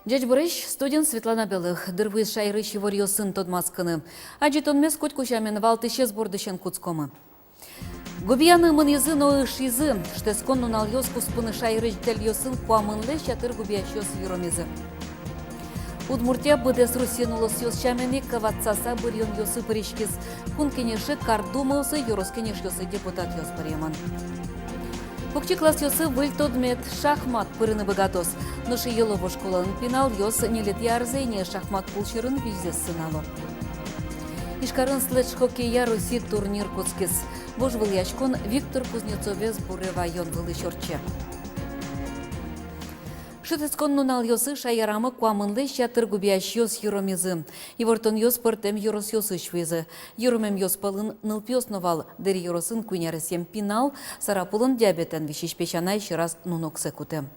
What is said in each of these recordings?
Дядь Борыш, студент Светлана Белых, дырвыз шайрыш его сын Тодмасканы. Аджитон мес коть кучамен валтыше сбордышен куцкомы. Губияны мын езы, но иш езы, штескон нунал йос куспыны шайрыш дель йосын куамынле шатыр губиящос юромезы. Удмуртия быдес Русин улыс йос шаменик ватсаса бырьон йосы паришкиз. Кун кенеши кардумаусы юрос кенеш йосы депутат йос пареман. Покчи класс йосы выль тодмет шахмат пырыны богатос. Ноши елово школанын пинал йос нелет ярзейне шахмат пулшырын визес сынало. Ишкарын слэдж хоккея Руси турнир куцкис. Бож был ячкон Виктор Кузнецовец Бурева йон был ищорче. Шитецкон нунал йосы шаярамы куамынлы шатыр губияш йос юромезы. Ивортон йос пыртем юрос йосы швезы. Юромем йос пылын нылпьос новал. Дери юросын куйнярысем пинал, сарапулын диабетен вишиш печанай шираз нуноксе кутем.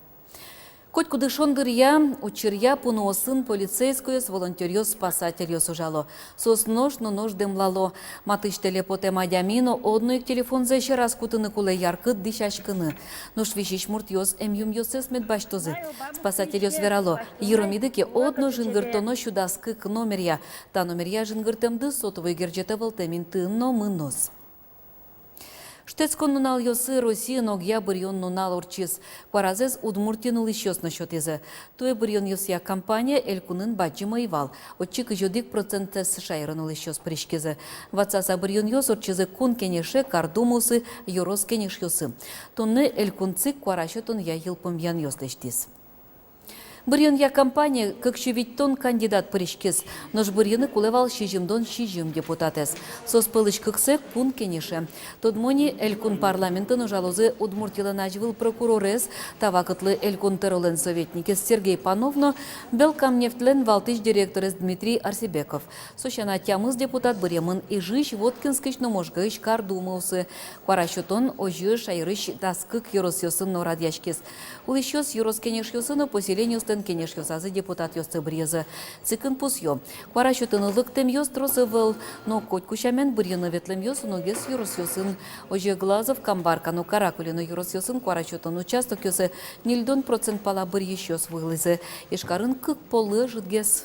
Коть куды шонгырья, учирья пуноосын полицейскую с волонтерьё спасателью сужало. Сос нож, но нож дымлало. Матыш телепоте мадямино, одно их телефон за еще раз кутыны куле яркыт дышашкыны. Нож вишиш мурт ёс эмюм ёсес медбаштозы. Спасатель ёс верало. Еромидыке одно жингыртоно щудаскы к номерья. Та номерья жингыртемды сотовый герджете волтемин тынно мынос. Штецкон нунал йосы Россия ногья бырьон нунал урчиз. Кваразез удмуртинул ищёс насчет изы. Туе бырьон йосия компания элькунын баджима ивал. Отчик жодик процентес шайранул ищёс пришкизы. Ватсаса бырьон йос урчизы кун кенеше кардумусы йорос кенеш йосы. Тонны элькунцик кварашетон я йылпым ян йослештиз. Бырьон я компания, как шевиттон кандидат пришкиз, нож бырьоны кулевал шижимдон шижим депутатес. Сос пылыш кыксек пун кенеше. Тодмони элькун парламентын ужалозы удмуртила начвыл прокурорес, тавакытлы элькун теролен советникес Сергей Пановно, белкамнефтлен валтыш директорес Дмитрий Арсебеков. Сощана тямыз депутат бырьемын и жиш воткинскыш номожгыш кардумаусы. Кварашотон ожы шайрыш таскык юросёсын норадяшкес. Улищёс юрос кенеш ёсыны поселению кенеш йосазы депутат йосты брезы. Цикын пус йо. Кварашутын лыктем йос тросы выл, но коть кушамен бырьыны ветлем йос, но гес юрос йосын. Оже глазов камбаркану каракулину юрос йосын кварашутын участок йосы нильдон процент пала бырьеш йос вылызы. Ишкарын кык полы жытгес.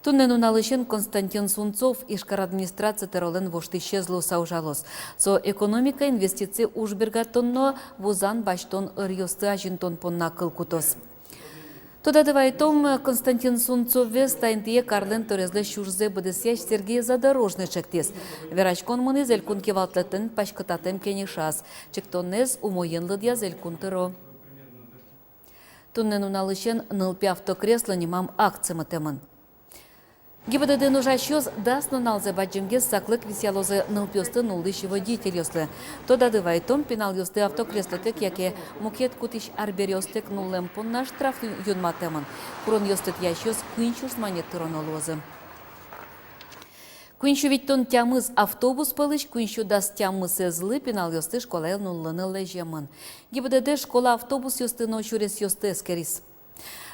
Туннен уналышен Константин Сунцов ишкар администрация теролен вошты исчезло саужалос. Со экономика инвестиции ужбергатонно вузан баштон ырьосты ажинтон понна кылкутос. Тода давайтом Константин Сунцов вес тайнтие Карлен Торезле шурзе бдесяш Сергей Задорожный чектес. Верачкон мыны зелькун кевалтлeten пашкататем кенешас. Чектоннез умоенлы дья зелькун теро. Туннен уналышен нылпи автокресло немам акцимы темын. ГИБДД нужащёс даст налзе баджимгес саклык висялозы нылпёсты нулдыш водитель ёслы. Тода дывайтом пенал ёсты автокреслотек, яке мукет кутиш арберёстек нуллем понна штраф юнматемын. Курон ёстет ящёс куинчус манет тыронолозы. Куинчу виттон тямыз автобус пылыш, куинчу даст тямыз злы пенал ёсты школа нуллыны лежемын. ГИБДД школа автобус ёсты ночурес ёсты эскерис.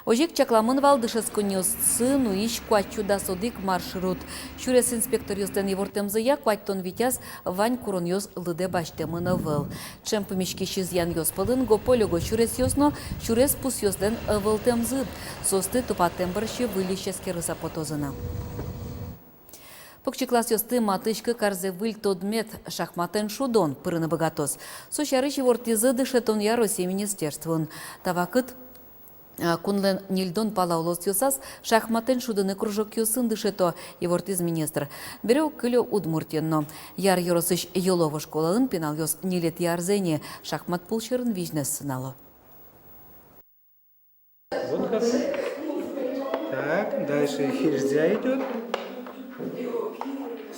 Ожик чакламын валдышес конёсцы, ну ищ куачу да содик маршрут. Шурес инспектор ёстен евортемзы я куачтон витяз вань курон ёс лыде баштемын ывыл. Чем помешки шизян ёс пылын гополего шурес ёсно, шурес пус ёстен ывылтемзы. Состы тупатем барщи вылищеске рысапотозына. Покчиклас ёсты матышкы карзе выль тодмет шахматен шудон пырыны богатос. Сощарыш евортизы дышетон я Россия министерствун. Тавакыт Кунлен нильдон палаулос ёсас шахматен шудыны кружок ёсын дышето евортиз министр. Берё кылё удмуртенно. Яр ёросыш ёлово школалын пенал ёс нилет ярзене шахмат пулшырын вижнес сынало. Вот хорошо. Так, дальше хирзя идет.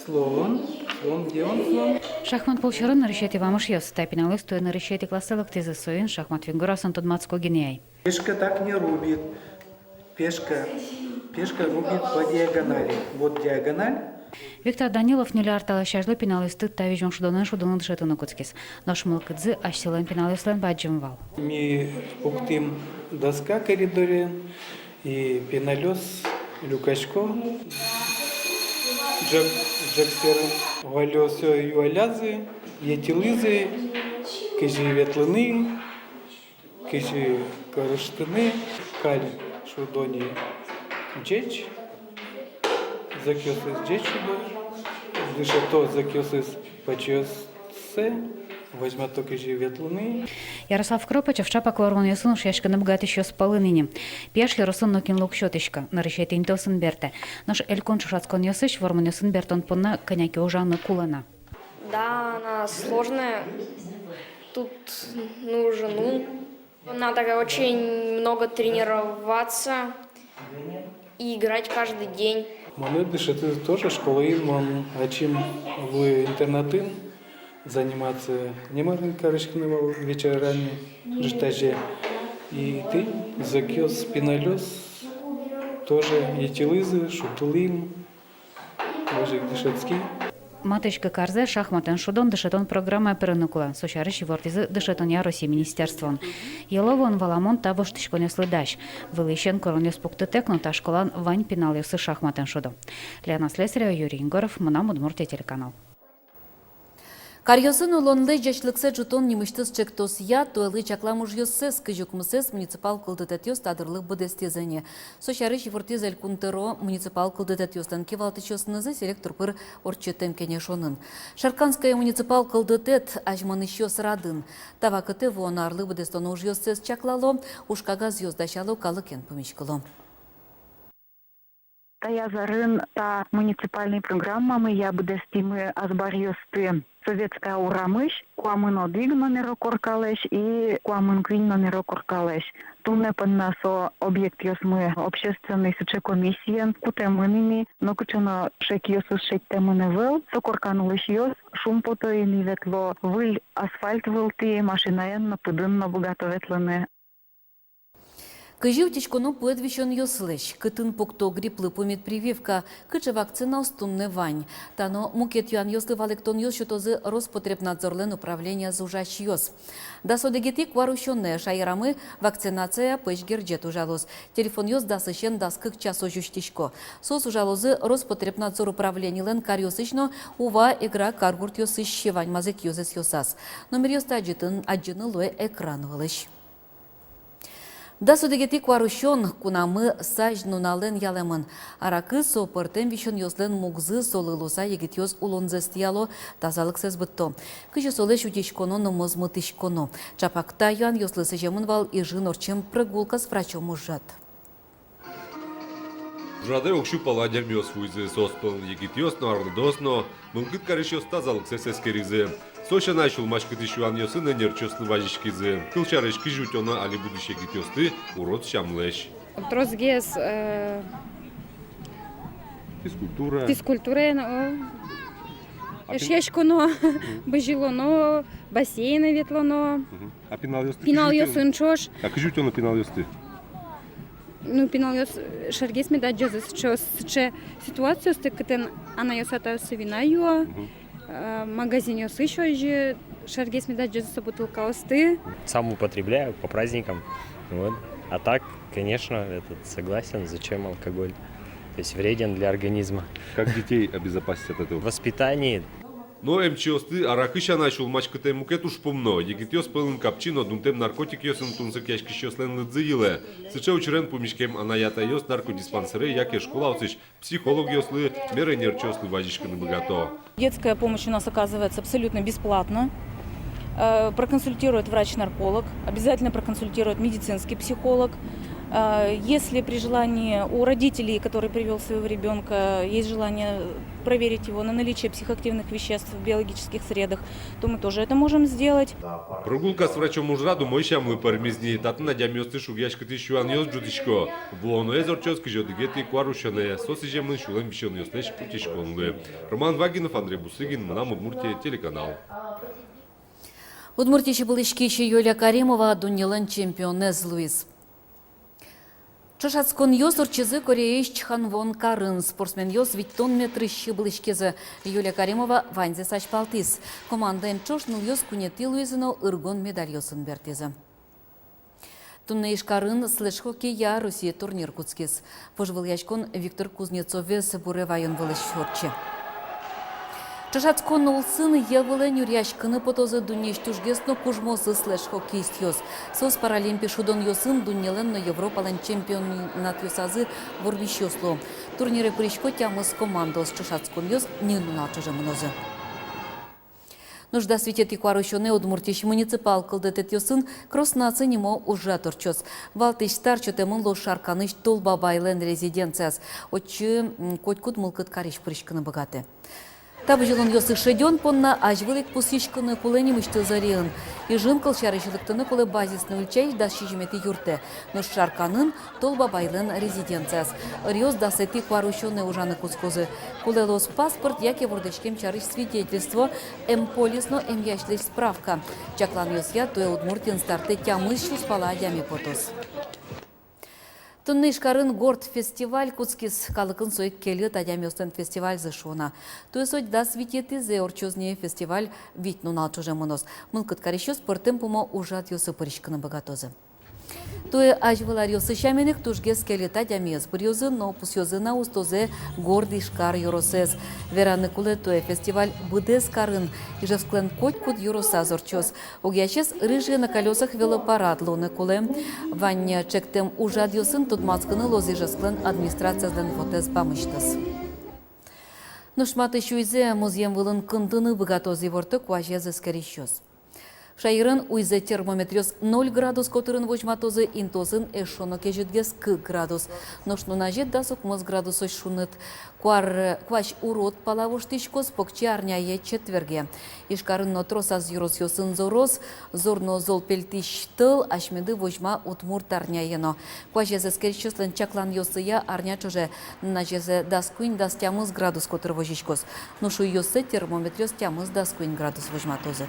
Слон. Слон, где он слон? Шахмат пулшырын решети вамыш ёс. Тайпиналы стоя на решети классалык тезы соин шахмат фигурасын тодмацко генеяй. Пешка так не рубит. Пешка рубит по диагонали. Вот диагональ, Виктор Данилов нелер талашажлы пеналисты тавижон шудонын шудонын дышетыны куцкис. Наш мылкыдзы ашсилен пеналистлен баджимвал. Ми пуктим доска коридоре и пеналёс люкачко. Джекстер валёсё юалязы, етилызы, кижи ветлыны, кижи корыштыны, каль шудони джеч, закёсыз джечубы, дышато закёсыз почёсце, возьмато кижи ветлыны. Ярослав Кропачев шапа клорон ясын шешка набгат еще с полынини. Пешли росын нокин лукшотышка, нарышет интосын берте. Наш элькон шушацкон ясыш вормон ясын бертон понна коняки ужаны кулана. Да, она сложная. Тут нужен надо очень много тренироваться и играть каждый день. Маны дышаты тоже школы, ман, а чем в интернаты заниматься не можно корочкиного вечерами житаже. И ты закёс пеналёс тоже етилызы, шутулым, тоже дышацкий. Матышка карзе шахматен шудон дышетон программа перенукла. Сошарыш вортизы дышетон я России министерствон. Еловон валамон табош тишконес лыдаш. Вылыщен коронес пуктетекну та школан вань пенал ясы шахматен шудо. Лена Слесарева, Юрий Ингоров, Мунам Удмуртия телеканал. Карьосын улонлы жашлыксы жутон немыштыз чектос я, туэлы чакламуж йоссес, кыжукмысес муниципал кылдытатёс тадырлык быдестезене. Сошары шифортез элькунтеро муниципал кылдытатёстан кевалтычёсынызы селектор пыр орчетем кенешонын. Шарканская муниципал кылдытет ажманышёс радын. Тавакыты вонарлы быдестону уж йоссес чаклало, ушкагаз йоздашало калыкен помещкало. Таязарын та муниципальной программамы я будестимы азбарьосты советская урамыш, куамын одыг номеро коркалеш и куамын квин номеро коркалеш. Тумне поднасо объект мы общественной суче комиссиен, кутемыними, но кучено шек йосус шек темыны вел, сокорканулыш йос, шум пото и ни ветло, выль асфальт вылти, машинаен на пыдынно богато ветлыны. Кыжи утечкону пуэдвищен йослыш, кытын покто гриплы помет прививка, кычы вакцина устунны вань. Тано мукет юан йослы валектон йос шутозы Роспотребнадзорлен управления зужащ йос. Да содегети кварущенные шайрамы вакцинация пэшгерджет ужалос. Телефон йос дасыщен даскык часо жуштишко. Сос ужалозы Роспотребнадзор управления лен кар йосычно ува игра каргурт йосыщ вань мазык йозес йосас. Номер йоста аджыны луэ экран вылыш. Да судегети кварущон кунамы саж нунален ялемын. Аракы сопыртен вишен йослен мугзы солылуса егет йоз улонзестияло тазалык сезбытто. Кыжы солеш утечконо номоз мытышконо. Чапакта юан йослы сежемын вал и жын орчем прогулка с врачом ужат. Жадай окшу паладер миос фуйзы соспыл егет йос нарлыдосно, мылгыт карышёс тазалык сесескеризы. Соша начал мачкать еще аньосы на нерчёслы важичкизы. Кылчарышки жутёна али будущие гитёсты урод щамлэш. Трозгес физкультура, шешконо, бажилоно, бассейны ветлоно. А пенал Пенал чош. А как жутёна пенал ёсты? Ну пенал шаргес меда джозес че ситуацию стыкатен она ёсата севинаю. Магазин еще же шаргес меда джозеса бутылка осты. Сам употребляю по праздникам. Вот. А так, конечно, согласен, зачем алкоголь. То есть вреден для организма. Как детей обезопасить от этого? В воспитании. Но эмчиосты аракыша начал мачкатэ мукет уж помно. Егитёс пылын капчино дунтем наркотик ёсын тунсык яшкищёс лен лыдзыилэ. Сыча учрен помишкем анаята ёс наркодиспансеры, яке школа усыч психолог ёслы, меры нерчёслы вазичканы богато. Детская помощь у нас оказывается абсолютно бесплатно. Проконсультирует врач-нарколог, обязательно проконсультирует медицинский психолог. Если при желании у родителей, который привел своего ребенка, есть желание проверить его на наличие психоактивных веществ в биологических средах, то мы тоже это можем сделать. Прогулка с врачом ужраду мой щамлы пармизни, татын надямёсты шугяшка тыщуан ёс джутичко. Влоно эзорчёс кыжёдыгеты кварушёне, сосижемын шулен бишён ёслэш путешконлы. Роман Вагинов, Андрей Бусыгин, Мунам Удмуртия, телеканал. Удмуртичи был Юлия Каримова, Дунилен чемпионез Луис. Чашацкон йос урчизы Кореяш Чханвон Карын. Спортсмен йос виттон метры щиблышкезы. Юлия Каримова ванзе сачпалтис. Команда энчошнул йос кунети Луизино ыргон медаль йосын бертезы. Туннейш Карын слэш хоккея Россия турнир куцкес. Пожвыл ячкон Виктор Кузнецовес буре вайон вылыш чорче. Чашацкон улсын евылен юряшкыны потозы дунеш тужгесно кужмосы слэш хоккеист йос. Сос паралимпи шудон йосын дунелен на Европален чемпионат йосазы ворвищосло. Турниры причко тямыз командос Чашацкон йос не налчыжы мнозы. Нужда светет и куарощены Удмуртиш муниципал кылдетет йосын кроснасы немо уже торчос. Валтыш старчу темын лош шарканыш толба байлен резиденцияс. Очы котькут мылкыт кариш причкыны богаты. Табы жылын йосы шеден понна ажвылик пусишкыны кулени мышты зариын. И жынкыл шарышылыктыны кулы базисны ульчай да шижмети юрты. Но шарканын толба байлен резиденцияс. Риос да сети куарущены ужаны кускозы. Кулы лос паспорт, яке вордышкем чарыш свидетельство, полисно яшлыш справка. Чаклан йосья туэ Удмуртин старты тямыш спала дями потос. Тунныш Карын горд фестиваль куцкис калыкын сойк келі тадямёстен фестиваль зашуна. Туе сойк да свететы зе орчозне фестиваль витну налчуже мынос. Мылкыт карещу спортым пумо ужат йосы пырышкыны богатозы. Туе ажвылар йосы шаменек тужгес келі тадямес бұрйозы, но пусьозына устозе горд ишкар юросез. Вераны куле туе фестиваль быдес Карын, ижевсклен котькут юроса зорчоз. Угячес рыжие на колесах велопарад лоны куле. Ваня чектем ужат йосын тудмацкыны лоз ижевсклен администрациязлен фотез бамыштас. Нушматы шуйзе музеем вылын кындыны богатози ворты куажезы скорещоз. Шайрын уйзе термометрёс 0 градус котырын вожматозы интозын эшоно кежетгес к градус. Ношну нажет да сукмоз градус шунет. Кваш урод палавоштичкос покчи арняе четверге. Ишкарын нотросаз юрос йосын зорос, зорно зол пельтиш тыл, ашмеды вожма утмурт арняено. Кважезе скерчослен чаклан йосыя арнячоже нажезе даскуин дастямыз градус котыр вожичкос. Ношу йосы термометрёс тямыз даскуин градус вожматозы.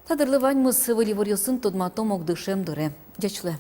Тадырлывань мыс вылевор йосын тодматом огдышем дыре. Дячлы.